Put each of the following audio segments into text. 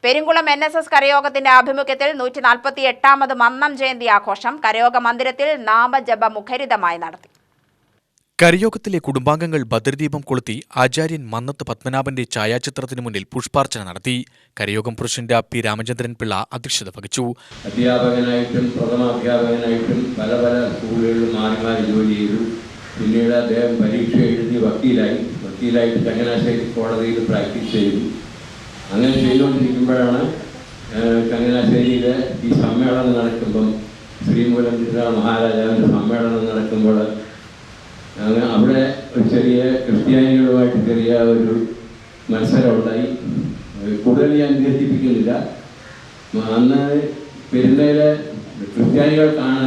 Perunkulam NSS കരയോഗത്തിന്റെ ആഭിമുഖ്യത്തിൽ 148ാമത് മന്നം ജയന്തി ആഘോഷം കരയോഗ മന്ദിരത്തിൽ നാമജപ മുഖരിതമായി നടത്തി. കരയോഗത്തിലെ കുടുംബാംഗങ്ങൾ ഭദ്രദീപം കൊളുത്തി ആചാര്യൻ മന്നത്ത് പത്മനാഭന്റെ ഛായാചിത്രത്തിനു മുന്നിൽ പുഷ്പാർച്ചന നടത്തി. കരയോഗം പ്രസിഡന്റ് P. രാമചന്ദ്രൻ പിള്ള അധ്യക്ഷത വഹിച്ചു. അധ്യാപകനായിട്ടും പ്രഥമാധ്യാപകനായിട്ടും പല സ്കൂളുകളിലും മാറി ജോലി ചെയ്തു. പിന്നീട് അദ്ദേഹം പരീക്ഷ എഴുതി വക്കീലായിട്ട് ചങ്ങനാശ്ശേരി കോടതിയിൽ പ്രാക്ടീസ് ചെയ്തു. അങ്ങനെ ചെയ്തുകൊണ്ടിരിക്കുമ്പോഴാണ് ചങ്ങനാശ്ശേരിയിലെ ഈ സമ്മേളനം നടക്കുമ്പം ശ്രീമൂലം തിരുനാൾ മഹാരാജാവിൻ്റെ സമ്മേളനം നടക്കുമ്പോൾ അവിടെ ഒരു ചെറിയ ക്രിസ്ത്യാനികളുമായിട്ട് ചെറിയ ഒരു മത്സരം ഉണ്ടായി. കൂടുതൽ ഞാൻ ദീർഘിപ്പിക്കുന്നില്ല. അന്ന് പെരുന്നയിലെ ക്രിസ്ത്യാനികൾക്കാണ്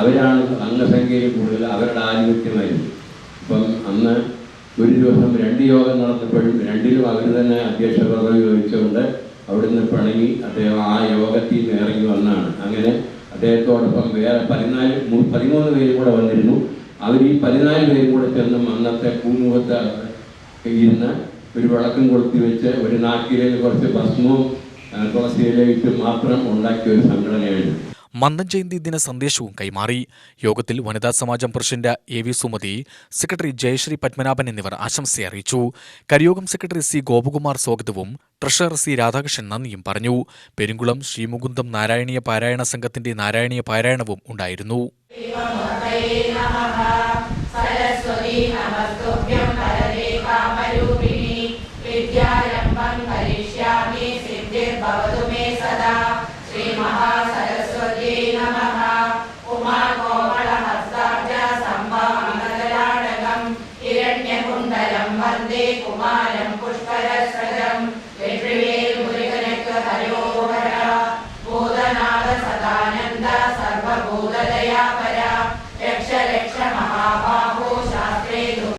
അവരാണ് അംഗസംഖ്യയിൽ കൂടുതൽ, അവരുടെ ആധിപത്യമായിരുന്നു. അപ്പം അന്ന് ഒരു ദിവസം 2 യോഗം നടന്നപ്പോഴും 2ലും അവർ തന്നെ അധ്യക്ഷ പദവി വഹിച്ചുകൊണ്ട് അവിടുന്ന് പിണങ്ങി അദ്ദേഹം ആ യോഗത്തിൽ നിന്ന് ഇറങ്ങി വന്നാണ്. അങ്ങനെ അദ്ദേഹത്തോടൊപ്പം വേറെ 13 പേരും കൂടെ വന്നിരുന്നു. അവർ ഈ 14 പേരും കൂടെ ചെന്ന് അന്നത്തെ പൂമുഖത്ത് ഇരുന്ന് ഒരു വിളക്കും കൊളുത്തി വെച്ച് ഒരു നാക്കിലേക്ക് കുറച്ച് ഭസ്മവും തുളസിയിലേക്ക് മാത്രം ഉണ്ടാക്കിയ ഒരു സംഘടനയായിരുന്നു. മന്നം ജയന്തി ദിന സന്ദേശവും കൈമാറി. യോഗത്തിൽ വനിതാ സമാജം president AV Sumathi, secretary Jayasree Padmanabhan എന്നിവർ ആശംസ അറിയിച്ചു. കരയോഗം സെക്രട്ടറി C. ഗോപകുമാർ സ്വാഗതവും ട്രഷറർ C. രാധാകൃഷ്ണൻ നന്ദിയും പറഞ്ഞു. പെരുങ്കുളം ശ്രീമുകുന്ദം നാരായണീയ പാരായണ സംഘത്തിന്റെ നാരായണീയ പാരായണവും ഉണ്ടായിരുന്നു. വന്ദേ കുമാരം പുഷ്കരശ്രജം വെട്രിവേൽ മുരുകനക്ക് ഹരോഹര ഭൂതനാഥ സദാനന്ദ സർവഭൂത